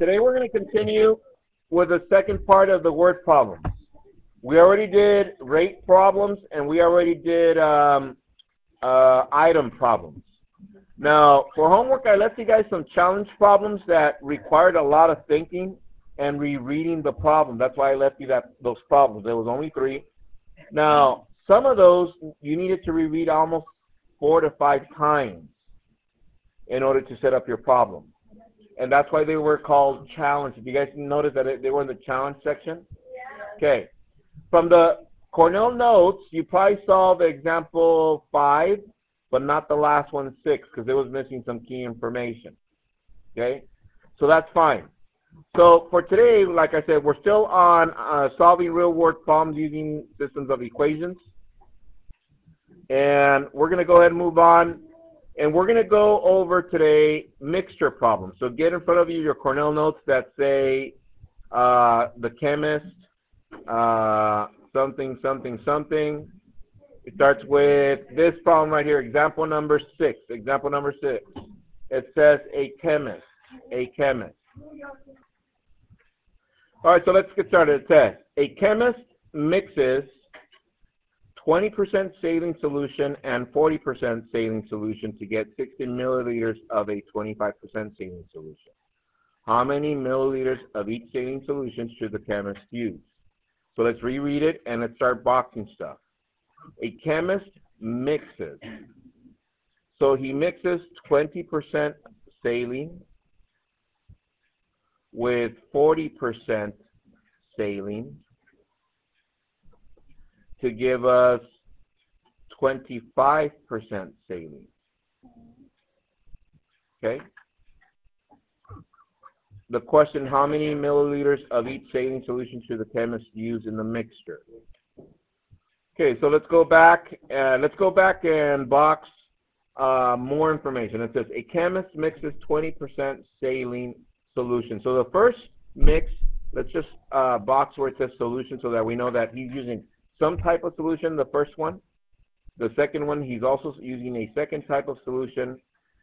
Today we're going to continue with the second part of the word problems. We already did rate problems and we already did item problems. Now, for homework, I left you guys some challenge problems that required a lot of thinking and rereading the problem. That's why I left you those problems. There was only 3. Now, some of those you needed to reread almost 4 to 5 times in order to set up your problem. And that's why they were called challenge. If you guys notice that they were in the challenge section? Yeah. Okay. From the Cornell notes, you probably saw the example 5, but not the last one, 6, because it was missing some key information. Okay? So that's fine. So for today, like I said, we're still on solving real-world problems using systems of equations. And we're going to go ahead and move on. And we're going to go over today mixture problems. So get in front of you your Cornell notes that say the chemist, something, something, something. It starts with this problem right here, example number 6. Example number 6. It says a chemist, a chemist. All right, so let's get started. It says a chemist mixes 20% saline solution and 40% saline solution to get 60 milliliters of a 25% saline solution. How many milliliters of each saline solution should the chemist use? So let's reread it and let's start boxing stuff. A chemist mixes. So he mixes 20% saline with 40% saline to give us 25% saline. Okay? The question, how many milliliters of each saline solution should the chemist use in the mixture? Okay, so let's go back and box more information. It says a chemist mixes 20% saline solution. So the first mix, let's just box where it says solution so that we know that he's using some type of solution, the first one. The second one, he's also using a second type of solution.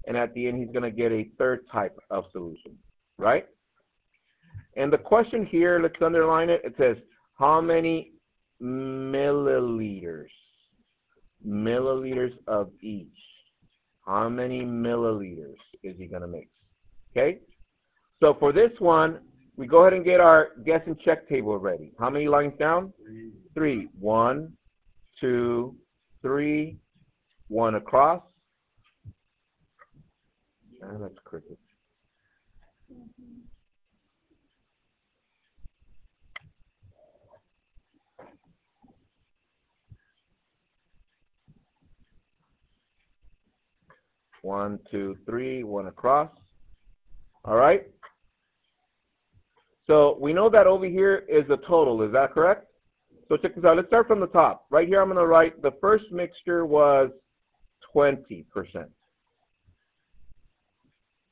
And at the end, he's going to get a third type of solution, right? And the question here, let's underline it. It says, how many milliliters? Milliliters of each. How many milliliters is he going to mix? Okay? So for this one, we go ahead and get our guess and check table ready. How many lines down? 3. 1, 2, 3. 1 across. And that's cricket. One, 2, 3, 1 across. All right. So we know that over here is the total. Is that correct? So check this out. Let's start from the top. Right here, I'm going to write the first mixture was 20%.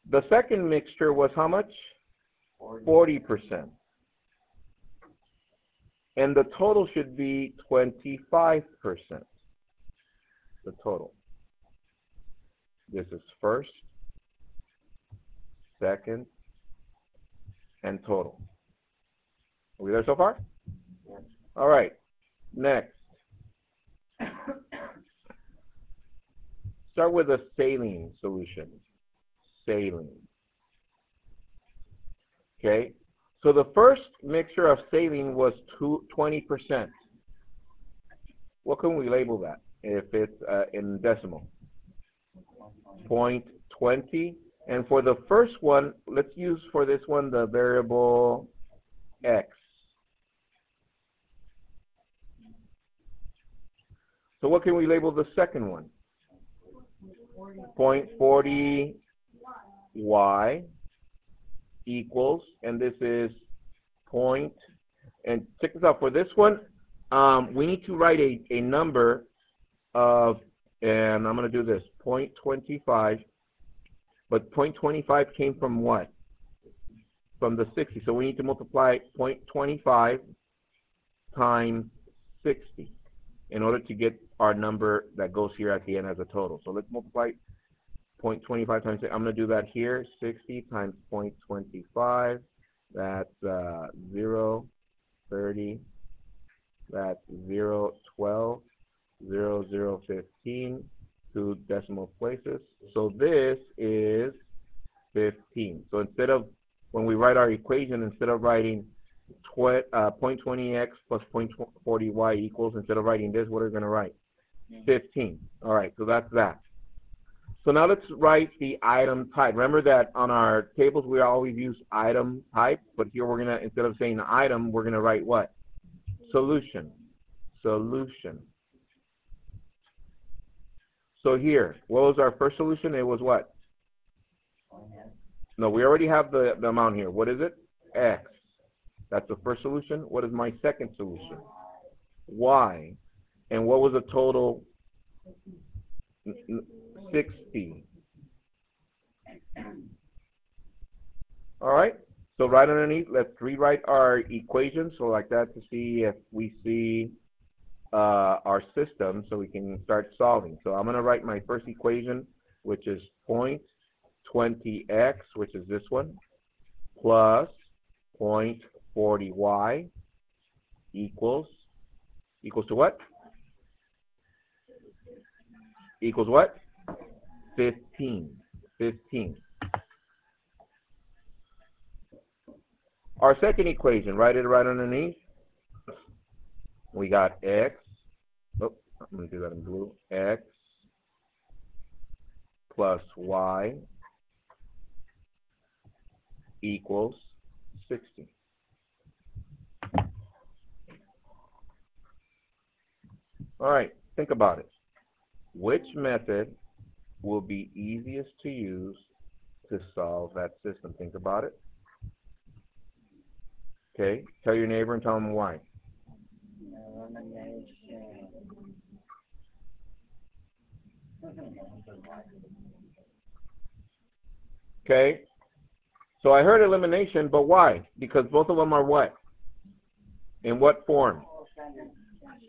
The second mixture was how much? 40%. And the total should be 25%. The total. This is first, second, and total. Are we there so far? Yes. All right. Next. Start with a saline solution. Saline. Okay. So the first mixture of saline was 20%. What can we label that if it's in decimal? 0.20. And for the first one, let's use for this one the variable x. So what can we label the second one? 0.40 y equals, and this is point, and check this out, for this one, we need to write a number of, and I'm going to do this, 0.25, but 0.25 came from what? From the 60. So we need to multiply 0.25 times 60 in order to get our number that goes here at the end as a total. So let's multiply 0.25 times 6. I'm going to do that here. 60 times 0.25 That's 0, 30. That's 0, 12, 0, 0, 15, 2 decimal places. So this is 15. So instead of, when we write our equation, instead of writing 0.20x plus 0.40y equals, instead of writing this, what are we going to write? 15. All right, so that's that. So now let's write the item type. Remember that on our tables we always use item type, but here we're going to, instead of saying item, we're going to write what? Solution. Solution. So here, what was our first solution? It was what? No, we already have the amount here. What is it? X. That's the first solution. What is my second solution? Y. And what was the total? 60. All right. So right underneath, let's rewrite our equation. So like that, to see if we see our system, so we can start solving. So I'm going to write my first equation, which is 0.20x, which is this one, plus 0.40y equals to what? Equals what? 15. 15. Our second equation, write it right underneath. We got x. Oh, I'm going to do that in blue. X plus y equals 60. All right, think about it. Which method will be easiest to use to solve that system? Think about it. Okay, tell your neighbor and tell them why. Okay, so I heard elimination, but why? Because both of them are what? In what form?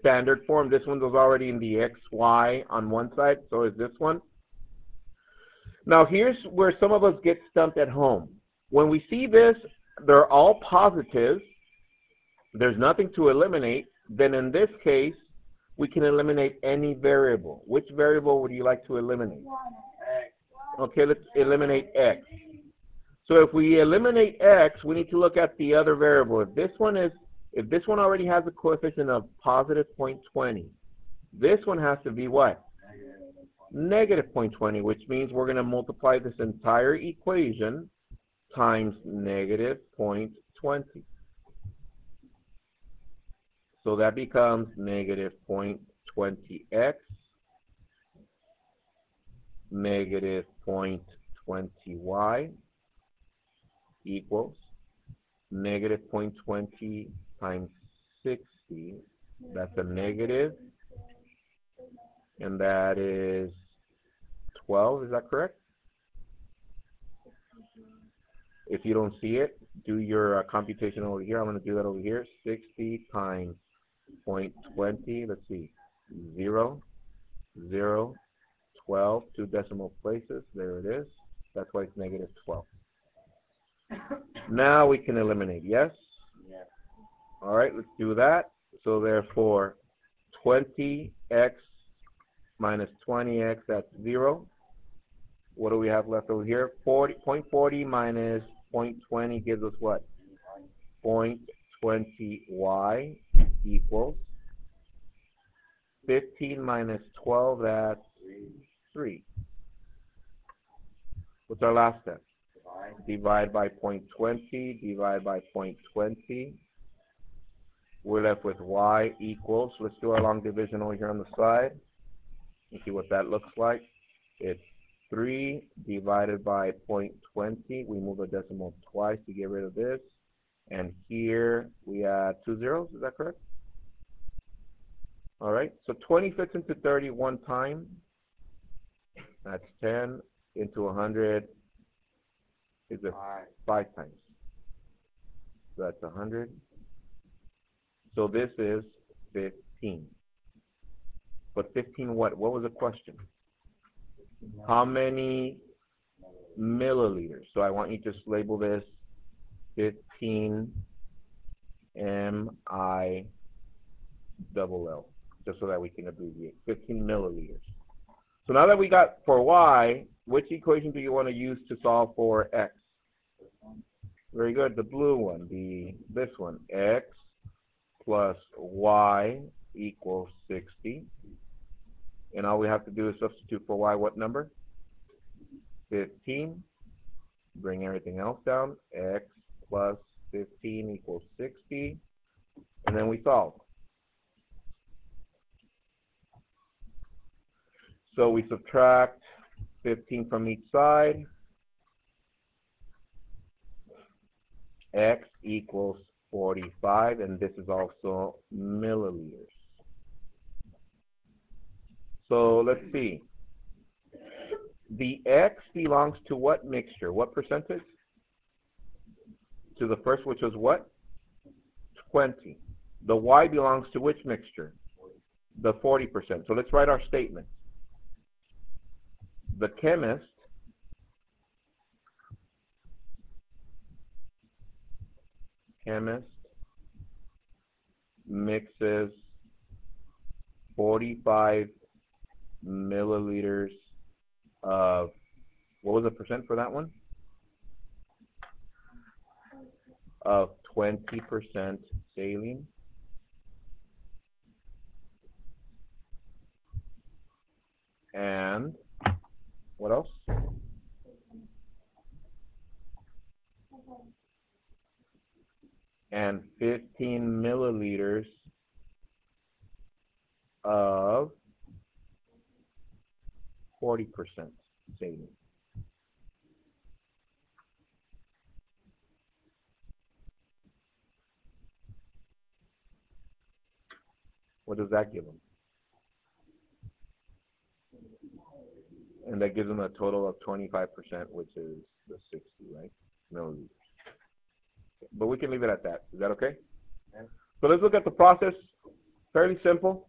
Standard form. This one was already in the x, y on one side, so is this one. Now here's where some of us get stumped at home. When we see this, they're all positives. There's nothing to eliminate. Then in this case, we can eliminate any variable. Which variable would you like to eliminate? Okay, let's eliminate x. So if we eliminate x, we need to look at the other variable. If this one already has a coefficient of positive 0.20, this one has to be what? Negative 0.20, which means we're going to multiply this entire equation times negative 0.20. So that becomes negative 0.20x negative 0.20y equals negative 0.20 times 60. That's a negative, and that is 12. Is that correct? If you don't see it, do your computation over here. I'm going to do that over here. 60 times 0.20. Let's see. 0, 0, 12, 2 decimal places. There it is. That's why it's negative 12. Now we can eliminate. Yes? Yes. All right, let's do that. So therefore, 20x minus 20x, that's 0. What do we have left over here? 0.40 minus 0.20 gives us what? 0.20y equals 15 minus 12, that's 3. What's our last step? Divide by 0.20, divide by 0.20. We're left with y equals, let's do our long division over here on the side and see what that looks like. It's 3 divided by 0.20. We move the decimal twice to get rid of this. And here we add 2 zeros. Is that correct? All right. So 20 fits into 30 one time. That's 10 into 100 is a 5 times. So that's 100. So this is 15. But 15 what? What was the question? How many milliliters? So I want you to just label this 15 MILL, just so that we can abbreviate, 15 milliliters. So now that we got for Y, which equation do you want to use to solve for X? Very good, the blue one, this one, X plus Y equals 60. And all we have to do is substitute for Y what number? 15. Bring everything else down. X plus 15 equals 60. And then we solve. So we subtract 15 from each side. X equals 45, and this is also milliliters. So let's see. The X belongs to what mixture? What percentage? To the first, which was what? 20. The Y belongs to which mixture? The 40%. So let's write our statement. The chemist mixes 45 milliliters of, what was the percent for that one? Of 20% saline. And what else? And 15 milliliters of 40% saline. What does that give them? And that gives them a total of 25%, which is the 60, right? Milliliters. But we can leave it at that. Is that okay? Yeah. So let's look at the process. Fairly simple.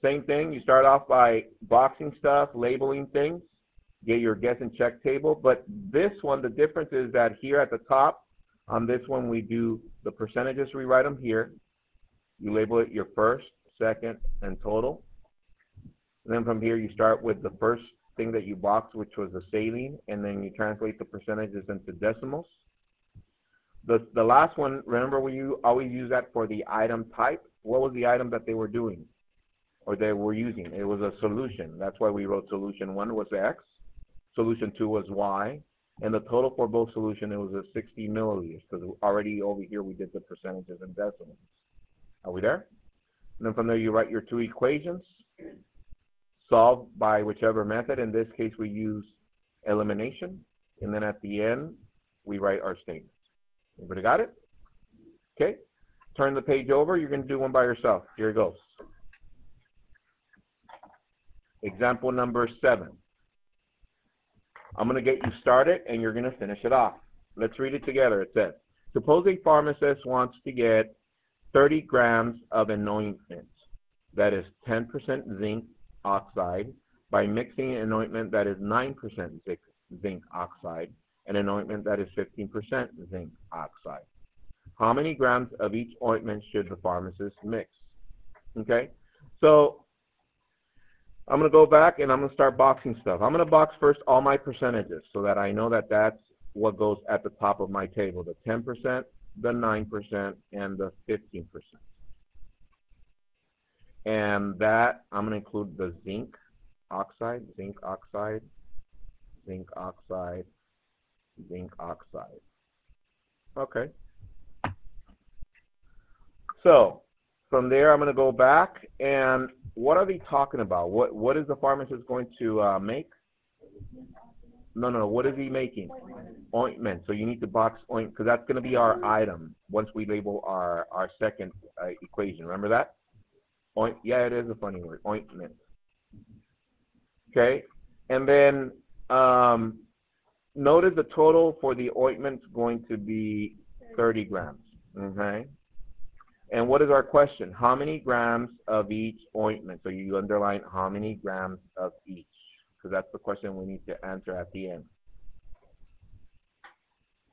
Same thing. You start off by boxing stuff, labeling things, get your guess and check table. But this one, the difference is that here at the top, on this one, we do the percentages. We write them here. You label it your first, second, and total. And then from here, you start with the first thing that you boxed, which was the saline, and then you translate the percentages into decimals. The last one, remember we always use that for the item type. What was the item that they were doing or they were using? It was a solution. That's why we wrote solution 1 was X, solution 2 was Y, and the total for both solution, it was a 60 milliliters, because already over here we did the percentages and decimals. Are we there? And then from there you write your two equations, solve by whichever method. In this case we use elimination, and then at the end we write our statements. Everybody got it? Okay. Turn the page over. You're going to do one by yourself. Here it goes. Example number 7. I'm going to get you started, and you're going to finish it off. Let's read it together. It says, suppose a pharmacist wants to get 30 grams of an ointment that is 10% zinc oxide by mixing an ointment that is 9% zinc oxide and an ointment that is 15% zinc oxide. How many grams of each ointment should the pharmacist mix? Okay, so I'm going to go back and I'm going to start boxing stuff. I'm going to box first all my percentages so that I know that that's what goes at the top of my table, the 10%, the 9%, and the 15%. And that, I'm going to include the zinc oxide, zinc oxide, zinc oxide, zinc oxide. Okay. So from there, I'm going to go back, and what are they talking about? What is the pharmacist going to make? No. What is he making? Ointment. So you need to box ointment, because that's going to be our item once we label our second equation. Remember that? Yeah, it is a funny word. Ointment. Okay. And then notice the total for the ointment is going to be 30 grams. Okay. And what is our question? How many grams of each ointment? So you underline how many grams of each, because that's the question we need to answer at the end.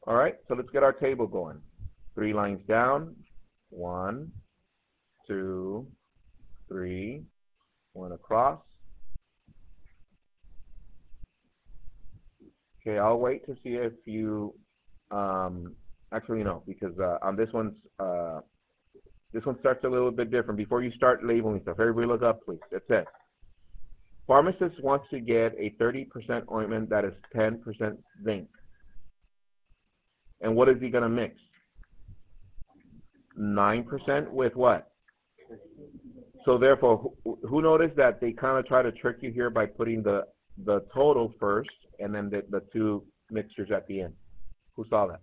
All right, so let's get our table going. 3 lines down. 1, 2, 3. 1 across. Okay, I'll wait to see if you, actually no, because on this one starts a little bit different. Before you start labeling stuff, everybody look up, please. It says, pharmacist wants to get a 30% ointment that is 10% zinc. And what is he going to mix? 9% with what? So therefore, who noticed that they kind of try to trick you here by putting the total first and then the two mixtures at the end? Who saw that?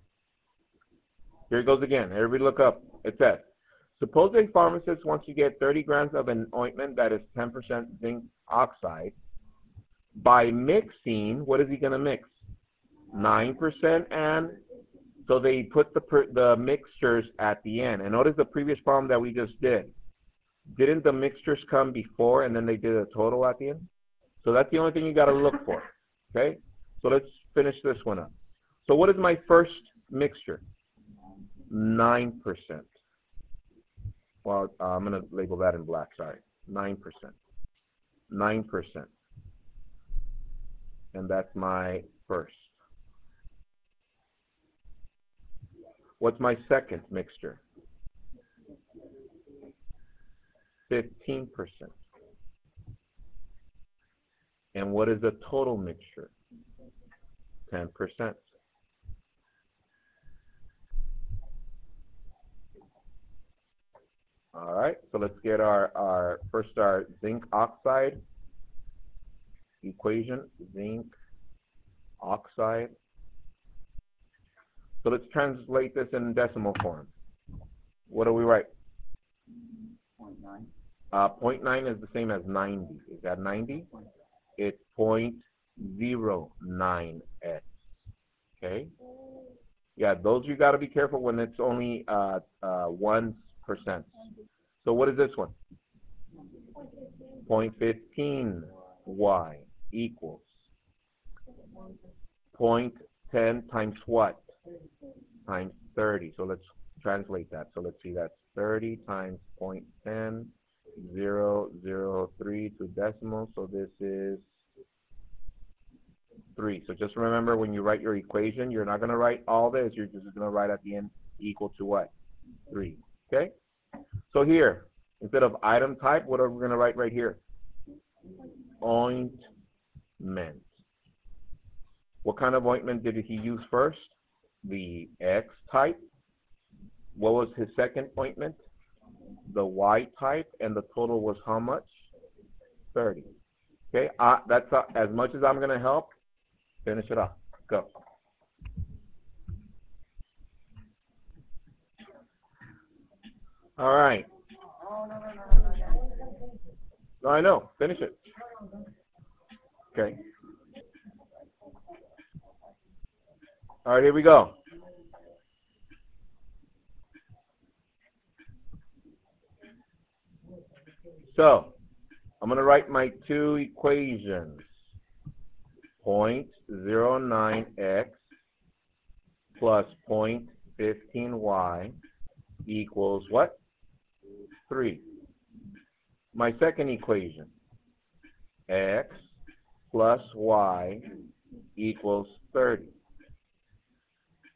Here it goes again. Everybody look up. It says, suppose a pharmacist wants to get 30 grams of an ointment that is 10% zinc oxide. By mixing, what is he going to mix? 9% and so they put the mixtures at the end. And notice the previous problem that we just did. Didn't the mixtures come before and then they did a total at the end? So that's the only thing you got to look for. Okay? So let's finish this one up. So what is my first mixture? 9%. Well, I'm going to label that in black, sorry. 9%. 9%. And that's my first. What's my second mixture? 15%. And what is the total mixture? 10%. All right, so let's get our zinc oxide equation. Zinc oxide. So let's translate this in decimal form. What do we write? 0.9. 0.9 is the same as 90. Is that 90? It's 0.09x. Okay? Yeah, those you got to be careful when it's only 1%. So what is this one? 0.15y equals 0.10 times what? Times 30. So let's translate that. So let's see, that's 30 times 0.10, 0.003 to decimal. So this is 3. So just remember, when you write your equation, you're not going to write all this. You're just going to write at the end equal to what? 3. Okay? So here, instead of item type, what are we going to write right here? Ointment. What kind of ointment did he use first? The X type. What was his second ointment? The Y type, and the total was how much? 30. Okay, that's as much as I'm going to help. Finish it off. Go. All right. No, I know. Finish it. Okay. All right, here we go. So, I'm going to write my two equations. 0.09x plus 0.15y equals what? 3. My second equation, x plus y equals 30.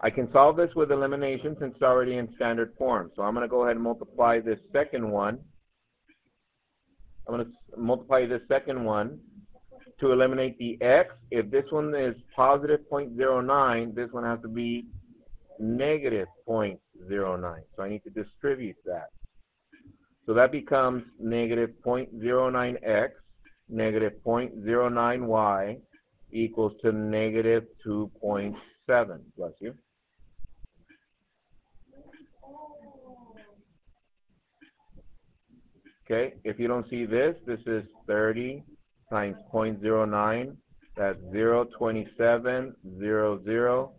I can solve this with elimination since it's already in standard form. So I'm going to go ahead and multiply this second one. I'm going to multiply this second one to eliminate the x. If this one is positive 0.09, this one has to be negative 0.09. So I need to distribute that. So that becomes negative 0.09x, negative 0.09y equals to negative 2.7. Bless you. Okay, if you don't see this, this is 30 times 0.09. That's 0.2700.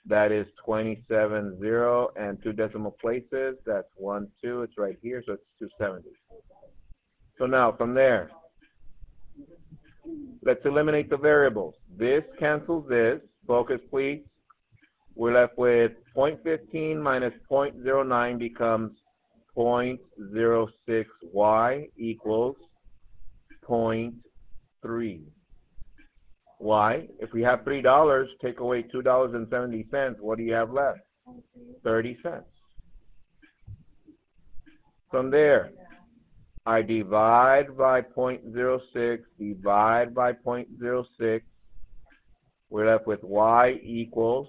That is 27.0 and 2 decimal places. That's 1, 2. It's right here, so it's 270. So now from there, let's eliminate the variables. This cancels this. Focus, please. We're left with 0.15 minus 0.09 becomes 0.06y equals 0.3. Why? If we have $3, take away $2.70, what do you have left? 30 cents. From there, I divide by 0.06, divide by 0.06. We're left with y equals,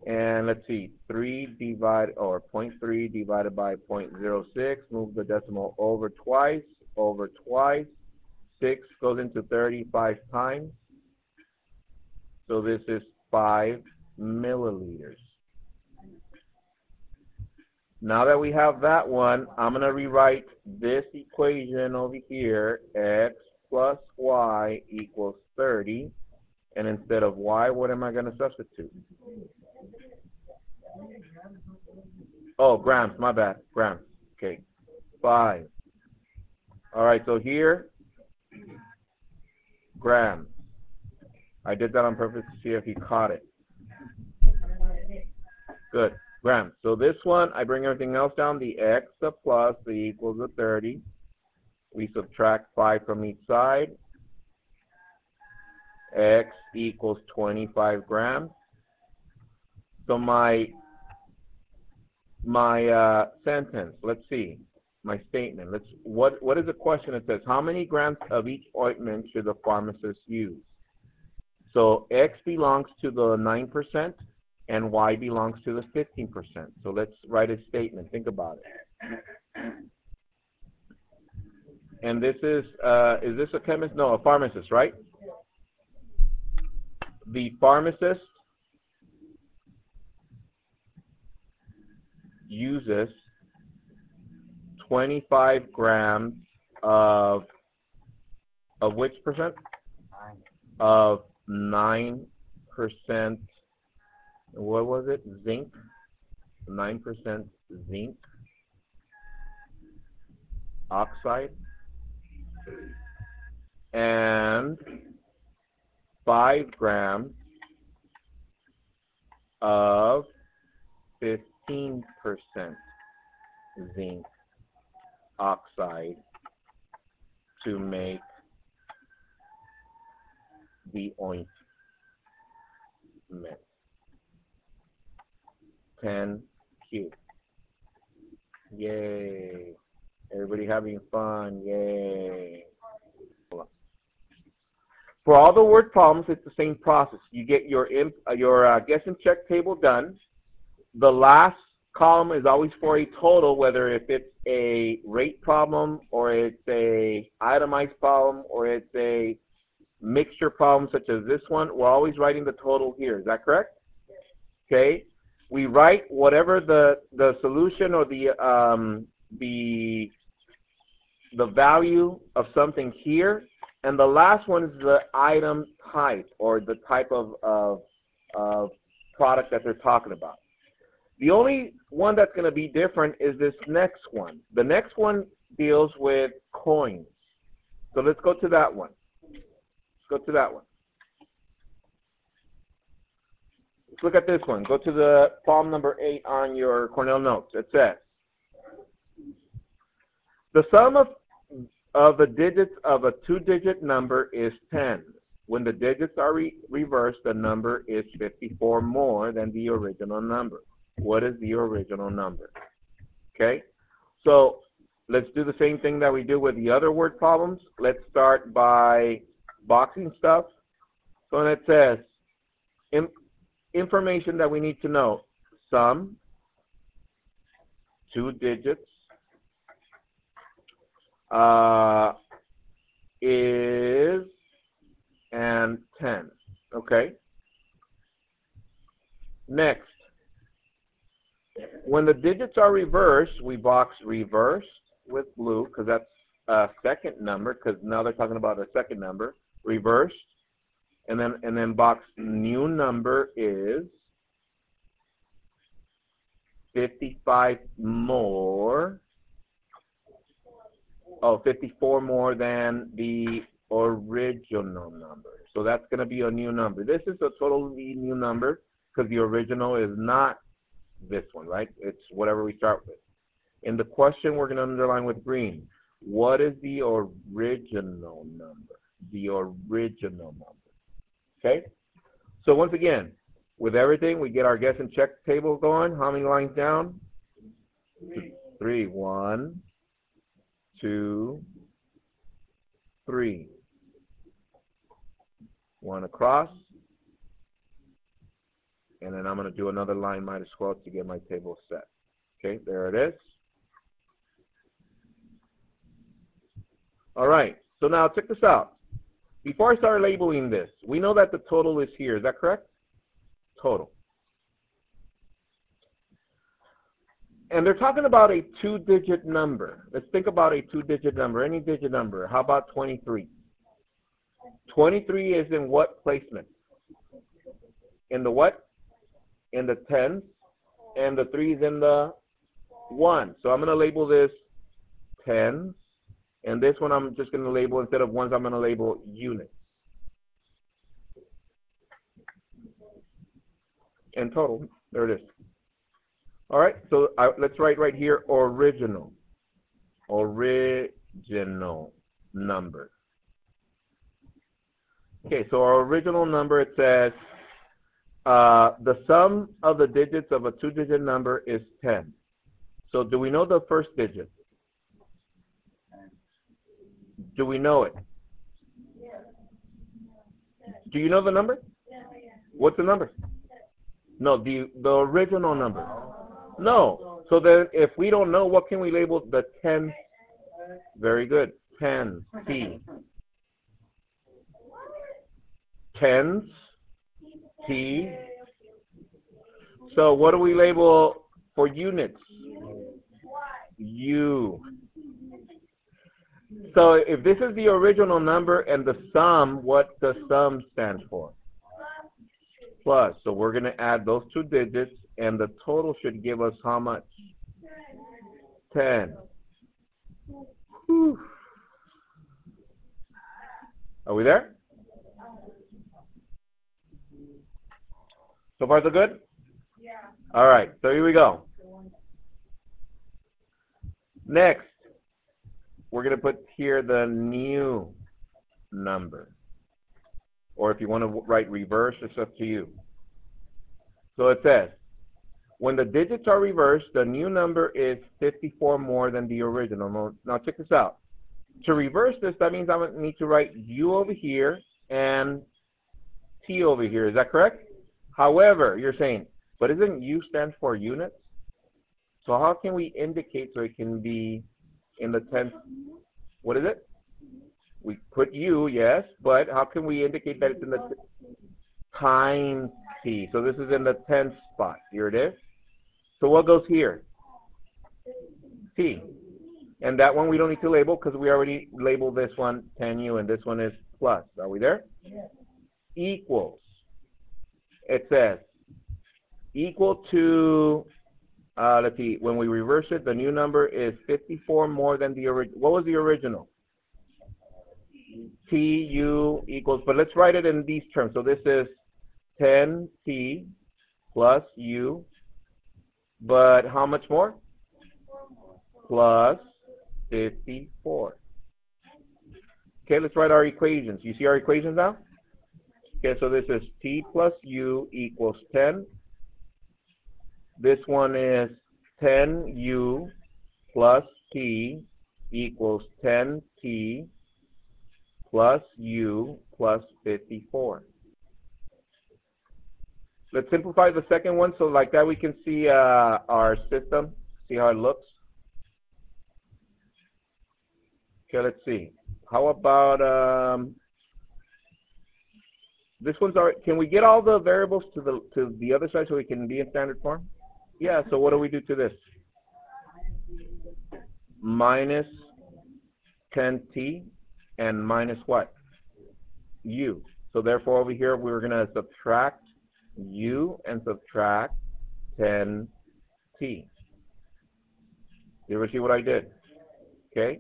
and let's see, 0.3 divided by 0.06, move the decimal over twice, 6 goes into 35 times, so this is 5 milliliters. Now that we have that one, I'm going to rewrite this equation over here, x plus y equals 30, and instead of y, what am I going to substitute? Oh, grams, my bad, grams. Okay, 5. All right, so here, grams. I did that on purpose to see if he caught it. Good, grams. So this one, I bring everything else down. The x, the plus, the equals the 30. We subtract 5 from each side. X equals 25 grams. So my sentence, let's see, my statement. What is the question? It says, how many grams of each ointment should the pharmacist use? So X belongs to the 9% and Y belongs to the 15%. So let's write a statement. Think about it. And this is this a chemist? No, a pharmacist, right? The pharmacist uses 25 grams of which percent? Of 9%. What was it? Zinc. 9% zinc oxide. And 5 grams of 15% zinc oxide to make the ointment. 10Q. Yay. Everybody having fun. Yay. For all the word problems, it's the same process. You get your guess and check table done. The last column is always for a total, whether if it's a rate problem or it's a itemized problem or it's a mixture problem such as this one. We're always writing the total here. Is that correct? Okay. We write whatever the solution or the value of something here, and the last one is the item type or the type of product that they're talking about. The only one that's going to be different is this next one. The next one deals with coins. So let's go to that one. Let's go to that one. Let's look at this one. Go to the problem number 8 on your Cornell notes. It says, the sum of the digits of a 2-digit number is 10. When the digits are reversed, the number is 54 more than the original number. What is the original number? Okay, so let's do the same thing that we do with the other word problems. Let's start by boxing stuff. So it says, information that we need to know. Sum, 2 digits, is, and 10. Okay? Next, when the digits are reversed, we box reversed with blue because that's a second number, because now they're talking about a second number. Reversed, and then box new number is 55 more. Oh, 54 more than the original number. So that's going to be a new number. This is a totally new number. because the original is not this one, right? It's whatever we start with. In the question, we're going to underline with green. What is the original number? The original number. Okay? So once again, with everything, we get our guess and check table going. How many lines down? 3. 1, 2, 3. 1 across. And then I'm going to do another line minus 12 to get my table set. Okay, there it is. All right, so now check this out. Before I start labeling this, we know that the total is here. Is that correct? Total. And they're talking about a 2-digit number. Let's think about a 2-digit number, any digit number. How about 23? 23 is in what placement? In the what? In the tens, and the 3 is in the 1. So I'm going to label this tens, and this one I'm just going to label, instead of ones, I'm going to label units. And total, there it is. All right, so let's write right here, original. Original number. Okay, so our original number, it says, the sum of the digits of a 2-digit number is 10. So do we know the first digit? Do we know it? Do you know the number? What's the number? No, the original number. No. So then if we don't know, what can we label the 10? Very good. 10, T. Tens, T. So what do we label for units? U. So if this is the original number and the sum, what does sum stand for? Plus. So we're going to add those 2 digits, and the total should give us how much? 10. Whew. Are we there? So far so good? Yeah. All right, so here we go. Next, we're going to put here the new number. Or if you want to write reverse, it's up to you. So it says, when the digits are reversed, the new number is 54 more than the original. Now check this out. To reverse this, that means I need to write U over here and T over here. Is that correct? However, you're saying, but isn't U stands for units? So how can we indicate so it can be in the tenth? What is it? We put U, yes, but how can we indicate that it's in the times T? So this is in the tenth spot. Here it is. So what goes here? T. And that one we don't need to label because we already labeled this one 10U, and this one is plus. Are we there? Yes. Equals. It says equal to, let's see, when we reverse it, the new number is 54 more than the original. What was the original? TU equals, but let's write it in these terms. So this is 10T plus U, but how much more? Plus 54. Okay, let's write our equations. You see our equations now? Okay, so this is T plus U equals 10. This one is 10U plus T equals 10T plus U plus 54. Let's simplify the second one so like that we can see our system, see how it looks. Okay, let's see. How about this one's already, can we get all the variables to the other side so we can be in standard form? Yeah, so what do we do to this? Minus 10T and minus what? U. So therefore over here we're going to subtract U and subtract 10T. You ever see what I did? Okay.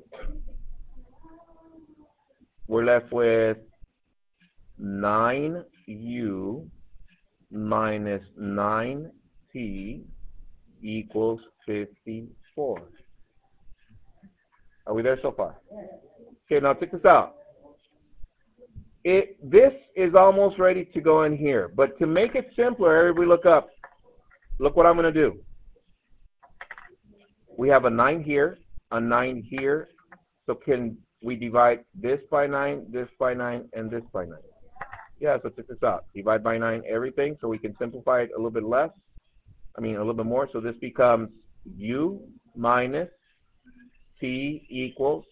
We're left with 9U minus 9t equals 54. Are we there so far? Okay, now check this out. This is almost ready to go in here, but to make it simpler, everybody look up. Look what I'm going to do. We have a 9 here, a 9 here. So can we divide this by 9, this by 9, and this by 9? Yeah, so check this out. Divide by 9 everything, so we can simplify it a little bit less. A little bit more. So this becomes u minus t equals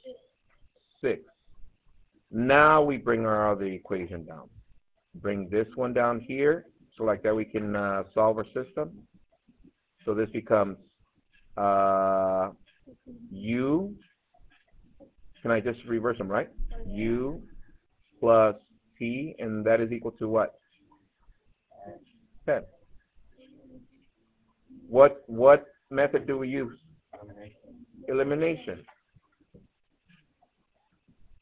6. Now we bring our other equation down. Bring this one down here, so like that we can solve our system. So this becomes u, can I just reverse them, right? U plus t, and that is equal to what? 10. What method do we use? Elimination.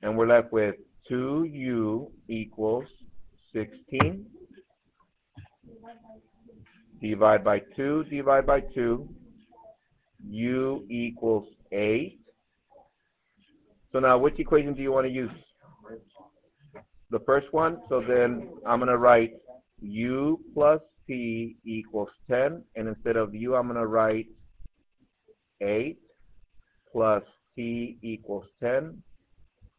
And we're left with 2u equals 16. Divide by 2, divide by 2. U equals 8. So now which equation do you want to use? The first one. So then I'm going to write u plus t equals 10. And instead of u, I'm going to write 8 plus t equals 10.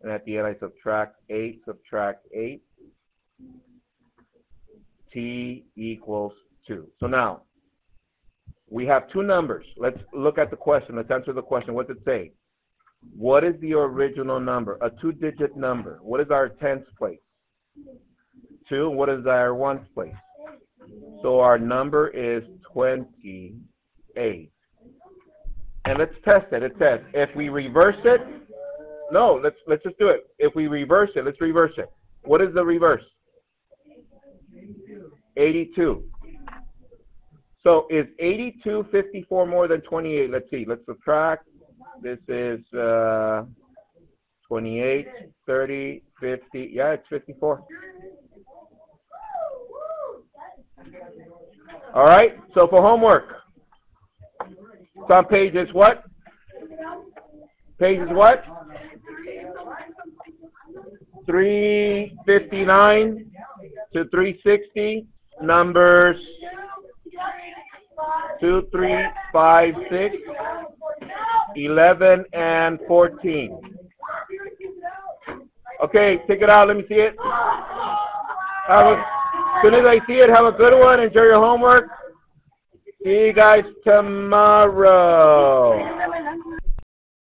And at the end, I subtract 8, t equals 2. So now, we have two numbers. Let's look at the question. Let's answer the question. What does it say? What is the original number? A 2-digit number. What is our tens place? 2. What is our ones place? So our number is 28. And let's test it. It says, if we reverse it, no, let's just do it. If we reverse it, let's reverse it. What is the reverse? 82. So is 82 54 more than 28? Let's see. Let's subtract. This is 28, 30, 50. Yeah, it's 54. All right. So for homework, it's on pages what? Pages what? 359 to 360. Numbers 2, 3, 5, 6, 11, and 14. Okay, take it out. Let me see it. As soon as I see it, have a good one. Enjoy your homework. See you guys tomorrow.